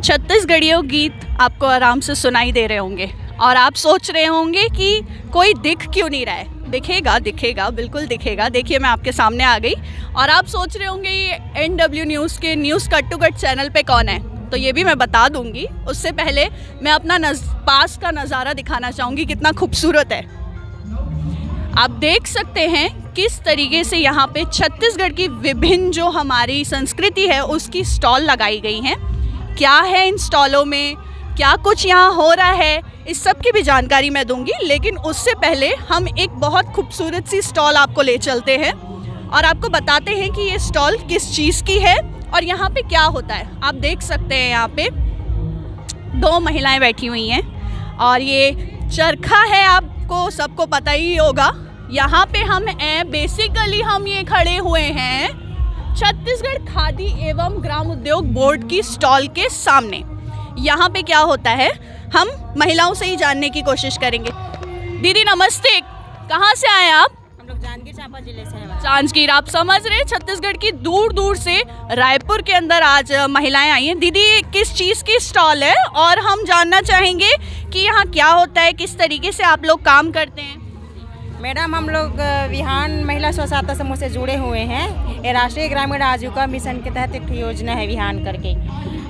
छत्तीसगढ़ियों गीत आपको आराम से सुनाई दे रहे होंगे और आप सोच रहे होंगे कि कोई दिख क्यों नहीं रहा है। दिखेगा दिखेगा, बिल्कुल दिखेगा। देखिए मैं आपके सामने आ गई और आप सोच रहे होंगे ये NW न्यूज़ के news cut to cut channel पे कौन है, तो ये भी मैं बता दूंगी। उससे पहले मैं अपना पास का नज़ारा दिखाना चाहूँगी, कितना खूबसूरत है। आप देख सकते हैं किस तरीके से यहाँ पे छत्तीसगढ़ की विभिन्न जो हमारी संस्कृति है उसकी स्टॉल लगाई गई हैं। क्या है इन स्टॉलों में, क्या कुछ यहाँ हो रहा है, इस सब की भी जानकारी मैं दूंगी। लेकिन उससे पहले हम एक बहुत खूबसूरत सी स्टॉल आपको ले चलते हैं और आपको बताते हैं कि ये स्टॉल किस चीज़ की है और यहाँ पे क्या होता है। आप देख सकते हैं यहाँ पे 2 महिलाएं बैठी हुई हैं और ये चरखा है, आपको सबको पता ही होगा। यहाँ पे हम बेसिकली हम ये खड़े हुए हैं छत्तीसगढ़ खादी एवं ग्राम उद्योग बोर्ड की स्टॉल के सामने। यहाँ पे क्या होता है हम महिलाओं से ही जानने की कोशिश करेंगे। दीदी नमस्ते, कहाँ से आए आप? हम लोग जांजगीर चांपा जिले से हैं। जांजगीर, आप समझ रहे छत्तीसगढ़ की दूर दूर से रायपुर के अंदर आज महिलाएं आई हैं। दीदी किस चीज़ की स्टॉल है और हम जानना चाहेंगे कि यहाँ क्या होता है, किस तरीके से आप लोग काम करते हैं? मैडम हम लोग विहान महिला स्व सहायता समूह से जुड़े हुए हैं। ये राष्ट्रीय ग्रामीण आजीविका मिशन के तहत एक योजना है विहान करके।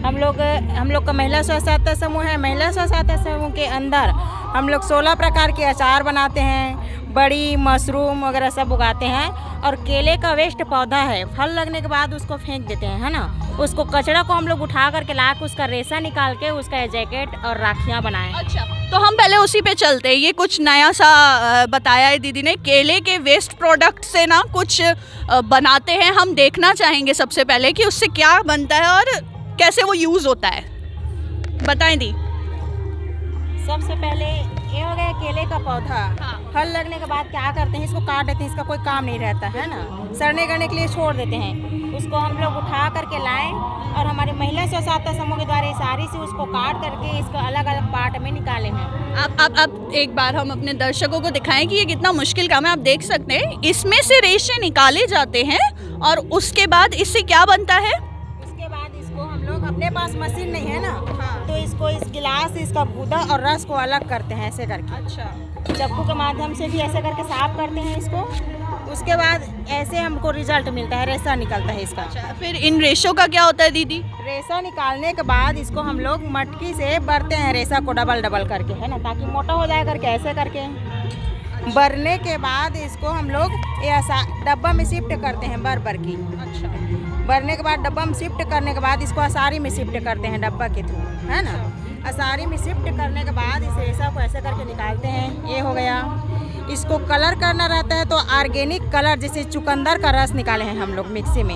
हम लोग का महिला स्व सहायता समूह है। महिला स्व सहायता समूह के अंदर हम लोग 16 प्रकार के अचार बनाते हैं, बड़ी मशरूम वगैरह सब उगाते हैं। और केले का वेस्ट पौधा है, फल लगने के बाद उसको फेंक देते हैं, है ना। उसको कचरा को हम लोग उठा करके ला के उसका रेशा निकाल के उसका जैकेट और राखियाँ बनाएं। अच्छा, तो हम पहले उसी पे चलते हैं। ये कुछ नया सा बताया है दीदी ने, केले के वेस्ट प्रोडक्ट से ना कुछ बनाते हैं। हम देखना चाहेंगे सबसे पहले कि उससे क्या बनता है और कैसे वो यूज़ होता है, बताएं दी। सबसे पहले ये हो गया केले का पौधा। हाँ। फल लगने के बाद क्या करते हैं, इसको काट देते हैं, इसका कोई काम नहीं रहता है ना, सड़ने गड़ने के लिए छोड़ देते हैं। उसको हम लोग उठा करके लाएं और हमारी महिला स्व सहायता समूह के द्वारा सारी से उसको काट करके इसको अलग अलग पार्ट में निकाले हैं। आप एक बार हम अपने दर्शकों को दिखाएं कि ये कितना मुश्किल काम है। आप देख सकते हैं इसमें से रेशे निकाले जाते हैं और उसके बाद इससे क्या बनता है। हम लोग अपने पास मशीन नहीं है ना। हाँ। तो इसको इस गिलास इसका गूदा और रस को अलग करते हैं ऐसे करके। अच्छा। चाकू के माध्यम से भी ऐसे करके साफ करते हैं इसको। उसके बाद ऐसे हमको रिजल्ट मिलता है, रेशा निकलता है इसका। अच्छा, फिर इन रेशों का क्या होता है दीदी? रेशा निकालने के बाद इसको हम लोग मटकी से भरते हैं रेशा को डबल डबल करके, है ना, ताकि मोटा हो जाए करके ऐसे करके। भरने के बाद इसको हम लोग डब्बा में शिफ्ट करते हैं भर की। अच्छा। भरने के बाद डब्बा में शिफ्ट करने के बाद इसको असारी में शिफ्ट करते हैं डब्बा के थ्रू, है ना। असारी में शिफ्ट करने के बाद इस रेशा को ऐसे करके निकालते हैं। ये हो गया। इसको कलर करना रहता है तो ऑर्गेनिक कलर, जैसे चुकंदर का रस निकाले हैं हम लोग मिक्सी में,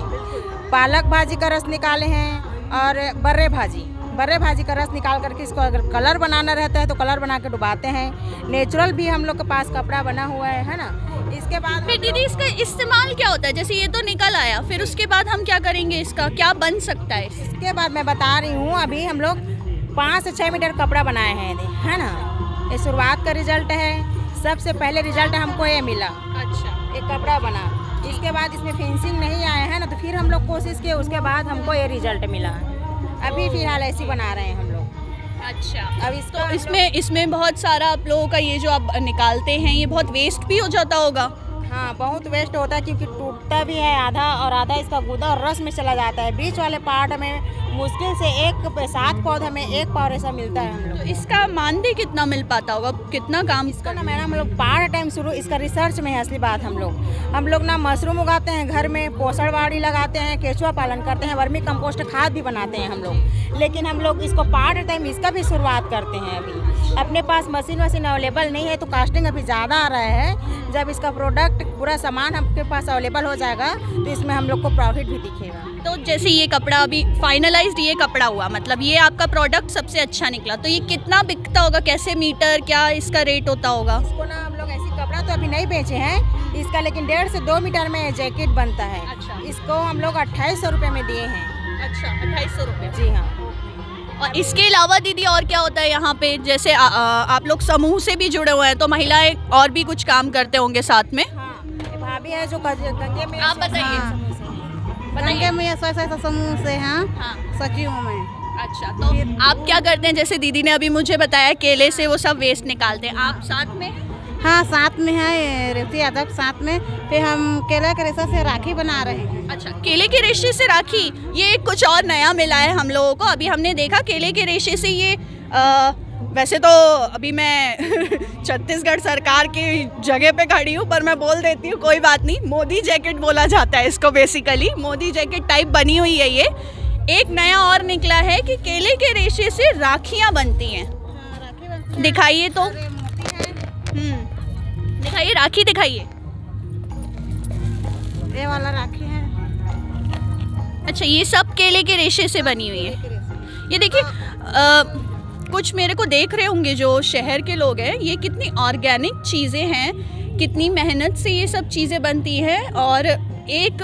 पालक भाजी का रस निकाले हैं और बर्रे भाजी का रस निकाल करके इसको अगर कलर बनाना रहता है तो कलर बना के डुबाते हैं। नेचुरल भी हम लोग के पास कपड़ा बना हुआ है ना। इसके बाद फिर दीदी इसका इस्तेमाल क्या होता है? जैसे ये तो निकल आया, फिर उसके बाद हम क्या करेंगे, इसका क्या बन सकता है? इसके बाद मैं बता रही हूँ, अभी हम लोग 5 से 6 मीटर कपड़ा बनाए हैं, है ना। ये शुरुआत का रिजल्ट है। सबसे पहले रिजल्ट हमको ये मिला। अच्छा। एक कपड़ा बना, इसके बाद इसमें फिनिशिंग नहीं आया है ना, तो फिर हम लोग कोशिश किए, उसके बाद हमको ये रिजल्ट मिला। अभी फिलहाल ऐसी बना रहे हैं हम लोग। अच्छा। अब इसको इसमें बहुत सारा आप लोगों का ये जो आप निकालते हैं ये बहुत वेस्ट भी हो जाता होगा। हाँ, बहुत वेस्ट होता है क्योंकि टूटता भी है आधा और आधा इसका गूदा और रस में चला जाता है। बीच वाले पार्ट में मुश्किल से 7 पौधा में 1 पाव ऐसा मिलता है हम लोग। तो इसका मानदेय कितना मिल पाता होगा, कितना काम इसका ना मैडम, हम लोग पार्ट टाइम शुरू इसका रिसर्च में है असली बात। हम लोग ना मशरूम उगाते हैं घर में, पोषणवाड़ी लगाते हैं, केचुआ पालन करते हैं, वर्मी कंपोस्ट खाद भी बनाते हैं हम लोग। लेकिन हम लोग इसको पार्ट टाइम इसका भी शुरुआत करते हैं। अभी अपने पास मशीन अवेलेबल नहीं है तो कास्टिंग अभी ज़्यादा आ रहा है। जब इसका प्रोडक्ट पूरा सामान आपके पास अवेलेबल हो जाएगा तो इसमें हम लोग को प्रॉफिट भी दिखेगा। तो जैसे ये कपड़ा अभी फाइनलाइज्ड ये कपड़ा हुआ, मतलब ये आपका प्रोडक्ट सबसे अच्छा निकला, तो ये कितना बिकता होगा, कैसे मीटर, क्या इसका रेट होता होगा? इसको ना हम लोग ऐसी कपड़ा तो अभी नहीं बेचे हैं इसका, लेकिन 1.5 से 2 मीटर में जैकेट बनता है। अच्छा। इसको हम लोग 2800 रुपये में दिए हैं। अच्छा, 2800 रुपये? जी हाँ। और इसके अलावा दीदी और क्या होता है यहाँ पे? जैसे आप लोग समूह से भी जुड़े हुए हैं तो महिलाएं और भी कुछ काम करते होंगे साथ में? हाँ, भाभी है जो गंगे में। आप बताइए। गंगे में स्वयं सहायता समूह से हैं। हाँ। सचिव हूँ मैं। अच्छा, तो आप क्या करते हैं? जैसे दीदी ने अभी मुझे बताया केले से वो सब वेस्ट निकालते हैं, आप साथ में? हाँ, साथ में है रेवती यादव साथ में। फिर हम केले के रेशे से राखी बना रहे हैं। अच्छा, केले के रेशे से राखी, ये कुछ और नया मिला है हम लोगों को। अभी हमने देखा केले के रेशे से ये वैसे तो अभी मैं छत्तीसगढ़ सरकार की जगह पे खड़ी हूँ, पर मैं बोल देती हूँ, कोई बात नहीं। मोदी जैकेट बोला जाता है इसको, बेसिकली मोदी जैकेट टाइप बनी हुई है ये। एक नया और निकला है कि केले के रेशे से राखियाँ बनती हैं। दिखाइए तो, दिखाइए राखी, दिखाइए। ये वाला राखी है। अच्छा, ये सब केले के रेशे से बनी हुई है। ये देखिए, कुछ मेरे को देख रहे होंगे जो शहर के लोग हैं, ये कितनी ऑर्गेनिक चीज़ें हैं, कितनी मेहनत से ये सब चीज़ें बनती है। और एक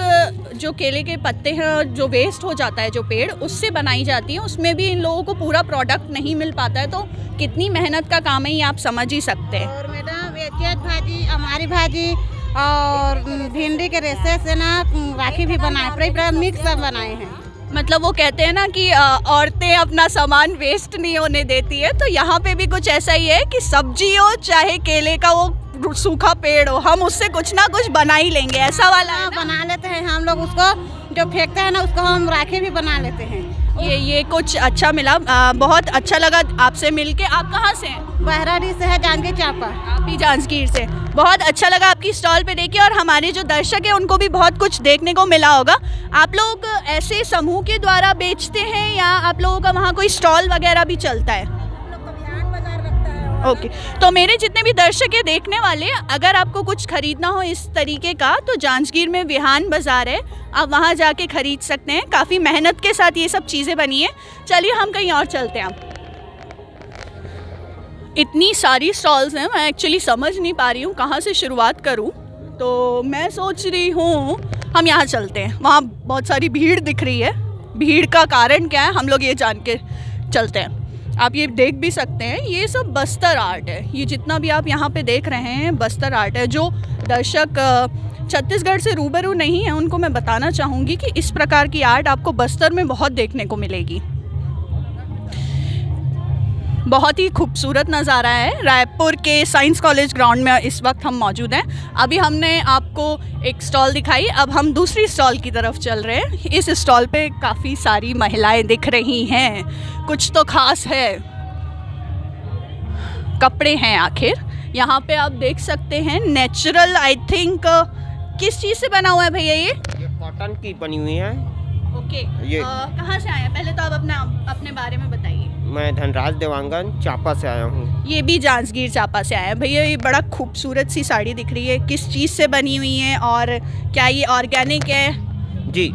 जो केले के पत्ते हैं जो वेस्ट हो जाता है, जो पेड़ उससे बनाई जाती है, उसमें भी इन लोगों को पूरा प्रोडक्ट नहीं मिल पाता है। तो कितनी मेहनत का काम है ये आप समझ ही सकते हैं। और मैडम ये चेत भाजी, हमारी भाजी और भिंडी के रेशे से ना राखी भी बनाए, पूरा मिक्स बनाए हैं। मतलब वो कहते हैं ना कि औरतें अपना सामान वेस्ट नहीं होने देती है, तो यहाँ पे भी कुछ ऐसा ही है कि सब्जी हो चाहे केले का वो सूखा पेड़ हो, हम उससे कुछ ना कुछ बना ही लेंगे, ऐसा वाला है ना? बना लेते हैं हम लोग, उसको जो फेंकते हैं ना उसको हम राखी भी बना लेते हैं। ये कुछ अच्छा मिला, बहुत अच्छा लगा आपसे मिलके। आप कहाँ से हैं? बहराडी से है, जांजगीर चांपा। आप भी जांजगीर से। बहुत अच्छा लगा आपकी स्टॉल पे देखे, और हमारे जो दर्शक हैं उनको भी बहुत कुछ देखने को मिला होगा। आप लोग ऐसे समूह के द्वारा बेचते हैं या आप लोगों का वहाँ कोई स्टॉल वगैरह भी चलता है? ओके, तो मेरे जितने भी दर्शक है देखने वाले, अगर आपको कुछ खरीदना हो इस तरीके का तो जांजगीर में विहान बाज़ार है, आप वहाँ जाके खरीद सकते हैं। काफ़ी मेहनत के साथ ये सब चीज़ें बनी है। चलिए हम कहीं और चलते हैं। इतनी सारी स्टॉल्स हैं, मैं एक्चुअली समझ नहीं पा रही हूँ कहाँ से शुरुआत करूँ। तो मैं सोच रही हूँ हम यहाँ चलते हैं, वहाँ बहुत सारी भीड़ दिख रही है। भीड़ का कारण क्या है हम लोग ये जान के चलते हैं। आप ये देख भी सकते हैं, ये सब बस्तर आर्ट है। ये जितना भी आप यहाँ पे देख रहे हैं बस्तर आर्ट है। जो दर्शक छत्तीसगढ़ से रूबरू नहीं है उनको मैं बताना चाहूँगी कि इस प्रकार की आर्ट आपको बस्तर में बहुत देखने को मिलेगी। बहुत ही खूबसूरत नज़ारा है। रायपुर के साइंस कॉलेज ग्राउंड में इस वक्त हम मौजूद हैं। अभी हमने आपको एक स्टॉल दिखाई, अब हम दूसरी स्टॉल की तरफ चल रहे हैं। इस स्टॉल पे काफ़ी सारी महिलाएं दिख रही हैं, कुछ तो खास है, कपड़े हैं आखिर। यहाँ पे आप देख सकते हैं नेचुरल, आई थिंक किस चीज़ से बना हुआ है भैया? ये कॉटन की बनी हुई है। ओके, ये कहाँ से आया? पहले तो आप अपने बारे में बताइए। मैं धनराज देवांगन चांपा से आया हूँ। ये भी जांजगीर चांपा से आया है। भैया ये बड़ा खूबसूरत सी साड़ी दिख रही है, किस चीज़ से बनी हुई है और क्या ये ऑर्गेनिक है? जी,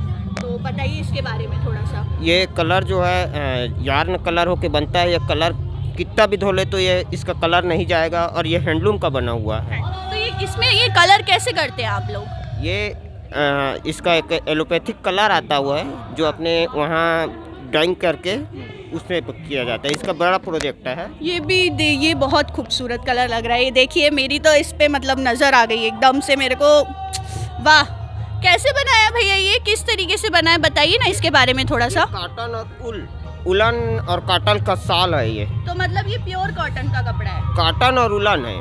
तो बताइए इसके बारे में थोड़ा सा। ये कलर जो है यार्न कलर होके बनता है। ये कलर कितना भी धो ले तो ये इसका कलर नहीं जाएगा, और ये हैंडलूम का बना हुआ है। तो ये इसमें ये कलर कैसे करते हैं आप लोग? ये इसका एक एलोपैथिक कलर आता हुआ है जो अपने वहाँ ड्राइंग करके उसमें किया जाता है। इसका बड़ा प्रोजेक्ट है। ये बहुत खूबसूरत कलर लग रहा है। ये देखिए, मेरी तो इस पे मतलब नज़र आ गई एकदम से मेरे को। वाह, कैसे बनाया भैया? ये किस तरीके से बनाया बताइए ना इसके बारे में थोड़ा सा। कॉटन और उलन और कॉटन का साल है ये। तो मतलब ये प्योर कॉटन का कपड़ा है? कॉटन और उलन है।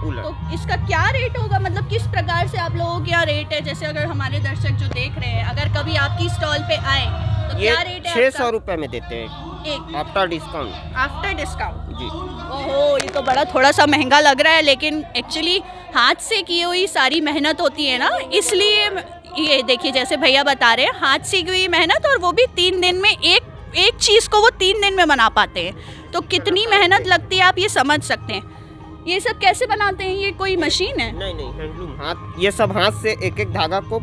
उलन। तो इसका क्या रेट होगा? मतलब किस प्रकार से आप लोगों के यहाँ रेट है? जैसे अगर हमारे दर्शक जो देख रहे हैं, अगर कभी आपकी स्टॉल पे आए तो क्या रेट है? 600 रुपये में देते हैं एक, आफ्टर डिस्काउंट। आफ्टर डिस्काउंट जी। ओहो, ये तो बड़ा थोड़ा सा महंगा लग रहा है, लेकिन एक्चुअली हाथ से की हुई सारी मेहनत होती है ना, इसलिए ये देखिए जैसे भैया बता रहे हैं, हाथ से की हुई मेहनत, और वो भी 3 दिन में एक चीज़ को वो 3 दिन में बना पाते हैं। तो कितनी मेहनत लगती है आप ये समझ सकते हैं। ये सब कैसे बनाते हैं? ये कोई मशीन है? नहीं, हैंडलूम, हाथ। ये सब हाथ से एक एक धागा को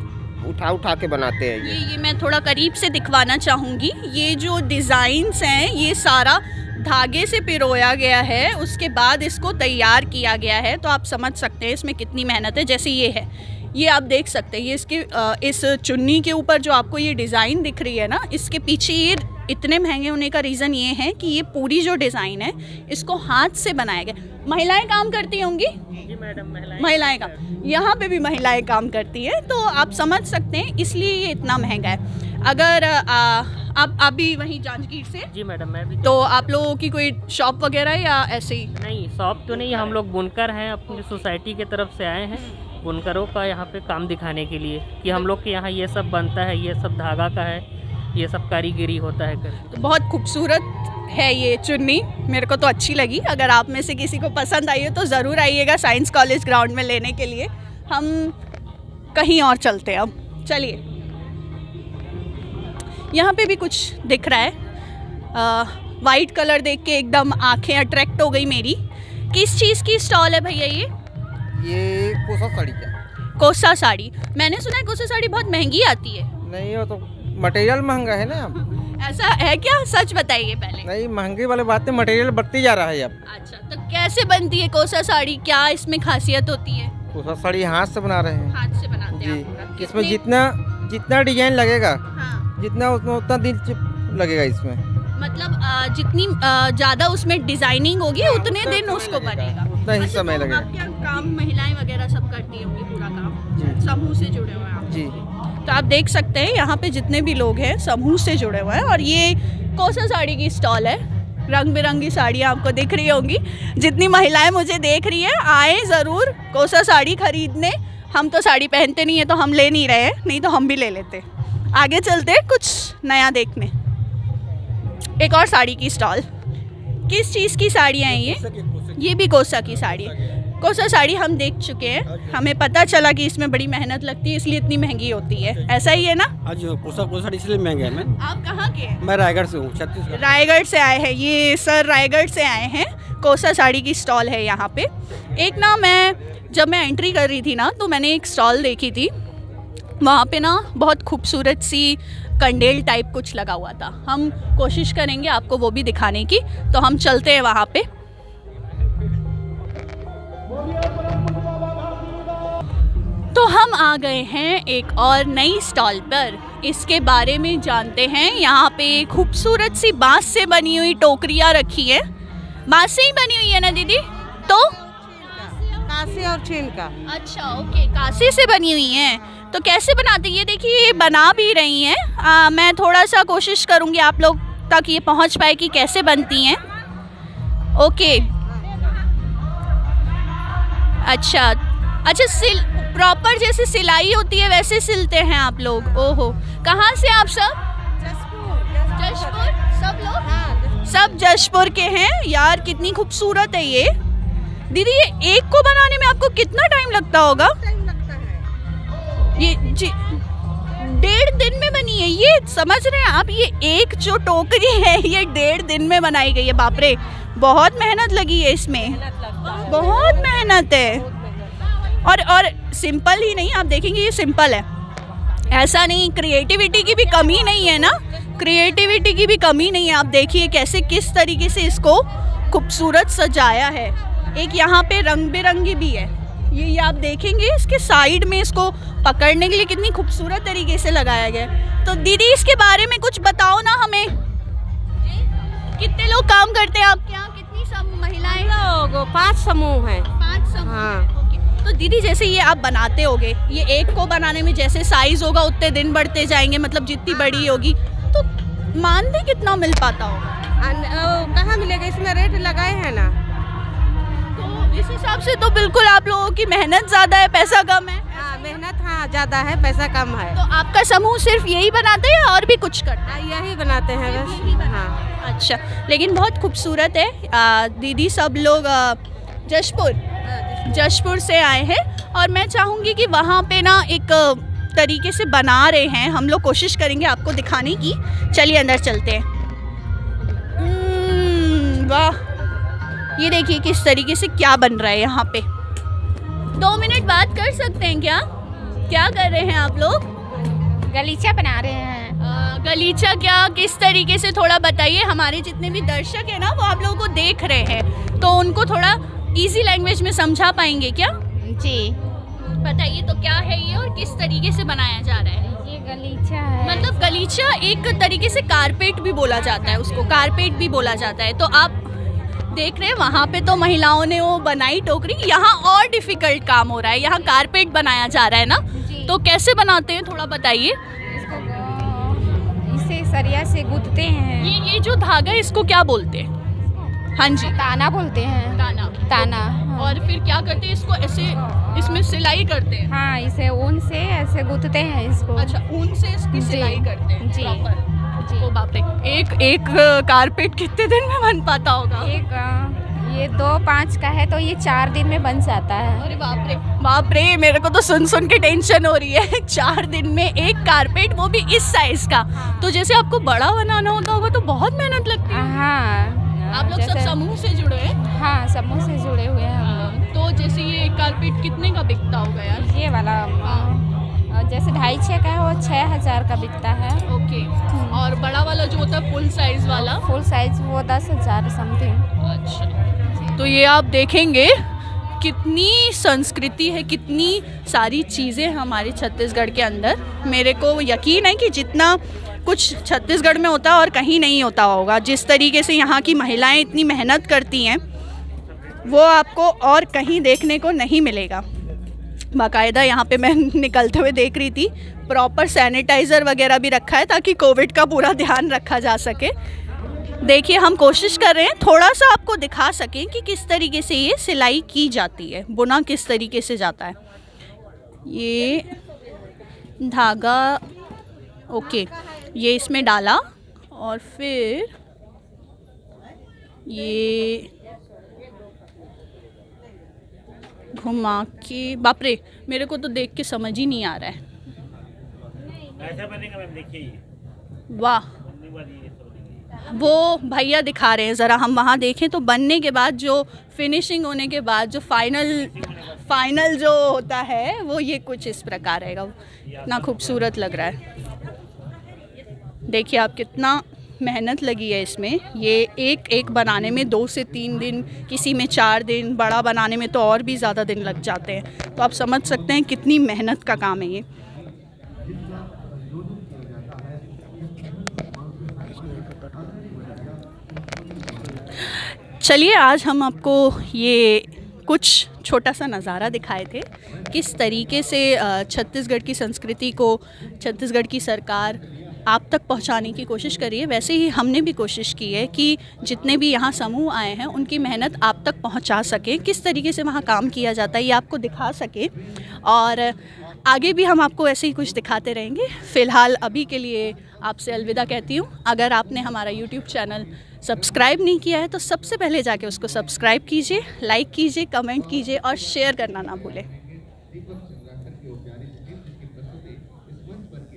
उठा के बनाते हैं। ये मैं थोड़ा करीब से दिखवाना चाहूँगी। ये जो डिज़ाइंस हैं ये सारा धागे से पिरोया गया है, उसके बाद इसको तैयार किया गया है। तो आप समझ सकते हैं इसमें कितनी मेहनत है। जैसे ये है, ये आप देख सकते हैं, ये इसके इस चुन्नी के ऊपर जो आपको ये डिज़ाइन दिख रही है ना, इसके पीछे ये इतने महंगे होने का रीज़न ये है कि ये पूरी जो डिज़ाइन है इसको हाथ से बनाया गया। महिलाएं काम करती होंगी? जी मैडम, महिलाएं काम, यहाँ पे भी महिलाएं काम करती हैं। तो आप समझ सकते हैं इसलिए ये इतना महंगा है। अगर आप भी वहीं जांजगीर से? जी मैडम, मैं भी। तो आप लोगों की कोई शॉप वगैरह है या ऐसे ही? नहीं, शॉप तो नहीं, हम लोग बुनकर हैं, अपनी सोसाइटी की तरफ से आए हैं बुनकरों का यहाँ पे काम दिखाने के लिए कि हम लोग के यहाँ ये सब बनता है, ये सब धागा का है, ये सब कारीगरी होता है कर। तो बहुत खूबसूरत है ये चुन्नी, मेरे को तो अच्छी लगी। अगर आप में से किसी को पसंद आई है तो ज़रूर आइएगा साइंस कॉलेज ग्राउंड में लेने के लिए। हम कहीं और चलते हैं अब, चलिए। यहाँ पे भी कुछ दिख रहा है, वाइट कलर देख के एकदम आंखें अट्रैक्ट हो गई मेरी। किस चीज़ की स्टॉल है भैया ये कोसा साड़ी का। कोसा साड़ी, मैंने सुना है कोसा साड़ी बहुत महंगी आती है। नहीं, वो तो मटेरियल महंगा है ना। ऐसा है क्या? सच बताइए पहले। नहीं, महंगे वाले बात है, मटेरियल बढ़ती जा रहा है अब। अच्छा, तो कैसे बनती है कोसा साड़ी, क्या इसमें खासियत होती है? कोसा साड़ी हाथ से बना रहे हैं। हाथ से बनाते हैं जी। आप? इसमें जितना डिजाइन लगेगा, हाँ। जितना उसमें उतना दिन लगेगा इसमें। मतलब जितनी ज़्यादा उसमें डिजाइनिंग होगी उतने दिन उसको बनेगा, उतना ही अच्छा, समय तो लगेगा। आपके यहाँ काम महिलाएं वगैरह सब करती होंगी पूरा काम? जी। समूह से जुड़े हुए हैं आप? जी। तो आप देख सकते हैं यहाँ पे जितने भी लोग हैं समूह से जुड़े हुए हैं। और ये कोसा साड़ी की स्टॉल है, रंग बिरंगी साड़ियाँ आपको दिख रही होंगी। जितनी महिलाएं मुझे देख रही हैं, आए ज़रूर कोसा साड़ी खरीदने। हम तो साड़ी पहनते नहीं है तो हम ले नहीं रहे हैं, नहीं तो हम भी ले लेते। आगे चलते कुछ नया देखने। एक और साड़ी की स्टॉल, किस चीज़ की साड़ियाँ हैं ये भी कोसा की साड़ी है। कोसा साड़ी हम देख चुके हैं, हमें पता चला कि इसमें बड़ी मेहनत लगती है इसलिए इतनी महंगी होती है, ऐसा ही है ना? आज कोसा साड़ी इसलिए महंगा है। आप कहाँ के हैं? मैं रायगढ़ से हूँ, छत्तीसगढ़। रायगढ़ से आए हैं ये सर, रायगढ़ से आए हैं। कोसा साड़ी की स्टॉल है यहाँ पे। एक ना जब मैं एंट्री कर रही थी ना तो मैंने एक स्टॉल देखी थी, वहाँ पे ना बहुत खूबसूरत सी कंडेल टाइप कुछ लगा हुआ था। हम कोशिश करेंगे आपको वो भी दिखाने की, तो हम चलते हैं वहाँ पे। तो हम आ गए हैं एक और नई स्टॉल पर, इसके बारे में जानते हैं। यहाँ पे खूबसूरत सी बांस से बनी हुई टोकरियाँ रखी है, बांस से ही बनी हुई है ना दीदी? तो कांसे और छील का। अच्छा, ओके, कांसे से बनी हुई हैं। तो कैसे बनाते हैं ये? देखिए ये बना भी रही हैं। मैं थोड़ा सा कोशिश करूँगी आप लोग तक ये पहुँच पाए कि कैसे बनती हैं। ओके, अच्छा, प्रॉपर जैसे सिलाई होती है वैसे सिलते हैं आप लोग? ओहो, कहाँ से आप सब? जशपुर सब लोग? हाँ, सब जशपुर के हैं। यार कितनी खूबसूरत है ये। दीदी ये एक को बनाने में आपको कितना टाइम लगता होगा? टाइम लगता है। ये 1.5 दिन में बनी है ये, समझ रहे हैं आप? ये एक जो टोकरी है ये 1.5 दिन में बनाई गई है। बाप रे, बहुत मेहनत लगी है इसमें, बहुत मेहनत है। और सिंपल ही नहीं, आप देखेंगे ये सिंपल है, ऐसा नहीं। क्रिएटिविटी की भी कमी नहीं है ना, क्रिएटिविटी की भी कमी नहीं है। आप देखिए कैसे किस तरीके से इसको खूबसूरत सजाया है। एक यहाँ पे रंग बिरंगी भी है, ये आप देखेंगे इसके साइड में इसको पकड़ने के लिए कितनी खूबसूरत तरीके से लगाया गया है। तो दीदी इसके बारे में कुछ बताओ ना हमें, कितने लोग काम करते हैं आपके यहाँ? कितनी महिलाएं? लोग 5 समूह हैं। 5 समूह। हाँ। तो दीदी जैसे ये आप बनाते होगे, ये एक को बनाने में जैसे साइज होगा उतने दिन बढ़ते जाएंगे, मतलब जितनी बड़ी होगी, तो मानदेय कितना मिल पाता होगा? कहाँ मिलेगा, इसमें रेट लगाए हैं ना। तो इस हिसाब से तो बिल्कुल आप लोगों की मेहनत ज़्यादा है, पैसा कम है। हाँ, मेहनत हाँ ज़्यादा है, पैसा कम है। तो आपका समूह सिर्फ यही बनाता है या और भी कुछ करता है? यही बनाते हैं बस। हाँ। अच्छा, लेकिन बहुत खूबसूरत है। दीदी सब लोग जशपुर से आए हैं और मैं चाहूँगी कि वहाँ पे ना एक तरीके से बना रहे हैं, हम लोग कोशिश करेंगे आपको दिखाने की। चलिए अंदर चलते हैं। वाह, ये देखिए किस तरीके से क्या बन रहा है यहाँ पे। 2 मिनट बात कर सकते हैं क्या? क्या कर रहे हैं आप लोग? गलीचा बना रहे हैं। गलीचा क्या, किस तरीके से थोड़ा बताइए। हमारे जितने भी दर्शक हैं ना वो आप लोगों को देख रहे हैं, तो उनको थोड़ा इजी लैंग्वेज में समझा पाएंगे क्या? जी, बताइए तो क्या है ये और किस तरीके से बनाया जा रहा है? ये गलीचा है। मतलब गलीचा एक तरीके से कारपेट भी बोला जाता है, उसको कारपेट भी बोला जाता है। तो आप देख रहे हैं वहाँ पे तो महिलाओं ने वो बनाई टोकरी, यहाँ और डिफिकल्ट काम हो रहा है, यहाँ कारपेट बनाया जा रहा है ना। तो कैसे बनाते हैं थोड़ा बताइए। सरिया से गूंथते हैं। ये जो धागा है इसको क्या बोलते हैं? हाँ जी, ताना बोलते हैं। ताना। ताना। हाँ। और फिर क्या करते हैं इसको? ऐसे इसमें सिलाई करते हैं। हाँ, इसे ऊन से ऐसे गूंथते हैं इसको। अच्छा, ऊन से इसकी सिलाई करते हैं। जी। प्रॉपर। जी। ओ बाप रे, एक कारपेट कितने दिन में बन पाता होगा? ये 2-5 का है तो ये 4 दिन में बन जाता है। अरे बाप रे, मेरे को तो सुन के टेंशन हो रही है। 4 दिन में एक कारपेट, वो भी इस साइज का। तो जैसे आपको बड़ा बनाना होता होगा तो बहुत मेहनत लगती है। हाँ, आप लोग सब समूह से जुड़े हैं? हाँ, समूह से जुड़े हुए हैं हम लोग। तो जैसे ये कारपेट कितने का बिकता होगा यार? ये वाला जैसे 2.5-6 का है वो 6,000 का बिकता है। ओके। और बड़ा वाला जो होता है फुल साइज वाला? फुल साइज वो 10,000 समथिंग। अच्छा, तो ये आप देखेंगे कितनी संस्कृति है, कितनी सारी चीज़ें हमारे छत्तीसगढ़ के अंदर। मेरे को यकीन है कि जितना कुछ छत्तीसगढ़ में होता है और कहीं नहीं होता होगा। जिस तरीके से यहाँ की महिलाएं इतनी मेहनत करती हैं वो आपको और कहीं देखने को नहीं मिलेगा। बाकायदा यहाँ पे मैं निकलते हुए देख रही थी, प्रॉपर सैनिटाइज़र वगैरह भी रखा है ताकि कोविड का पूरा ध्यान रखा जा सके। देखिए, हम कोशिश कर रहे हैं थोड़ा सा आपको दिखा सकें कि किस तरीके से ये सिलाई की जाती है, बुना किस तरीके से जाता है। ये धागा, ओके, ये इसमें डाला और फिर ये घुमा के, बाप रे, मेरे को तो देख के समझ ही नहीं आ रहा है। ऐसा बनेगा मैम, देखिए। वाह, वो भैया दिखा रहे हैं, ज़रा हम वहाँ देखें तो बनने के बाद जो फिनिशिंग होने के बाद जो फाइनल जो होता है वो ये कुछ इस प्रकार रहेगा। इतना खूबसूरत लग रहा है। देखिए आप, कितना मेहनत लगी है इसमें। ये एक बनाने में 2 से 3 दिन, किसी में 4 दिन, बड़ा बनाने में तो और भी ज़्यादा दिन लग जाते हैं। तो आप समझ सकते हैं कितनी मेहनत का काम है ये। चलिए, आज हम आपको ये कुछ छोटा सा नज़ारा दिखाए थे, किस तरीके से छत्तीसगढ़ की संस्कृति को छत्तीसगढ़ की सरकार आप तक पहुंचाने की कोशिश करी है। वैसे ही हमने भी कोशिश की है कि जितने भी यहाँ समूह आए हैं उनकी मेहनत आप तक पहुंचा सकें, किस तरीके से वहाँ काम किया जाता है ये आपको दिखा सके। और आगे भी हम आपको ऐसे ही कुछ दिखाते रहेंगे। फ़िलहाल अभी के लिए आपसे अलविदा कहती हूँ। अगर आपने हमारा यूट्यूब चैनल सब्सक्राइब नहीं किया है तो सबसे पहले जाके उसको सब्सक्राइब कीजिए, लाइक कीजिए, कमेंट कीजिए और शेयर करना ना भूलें।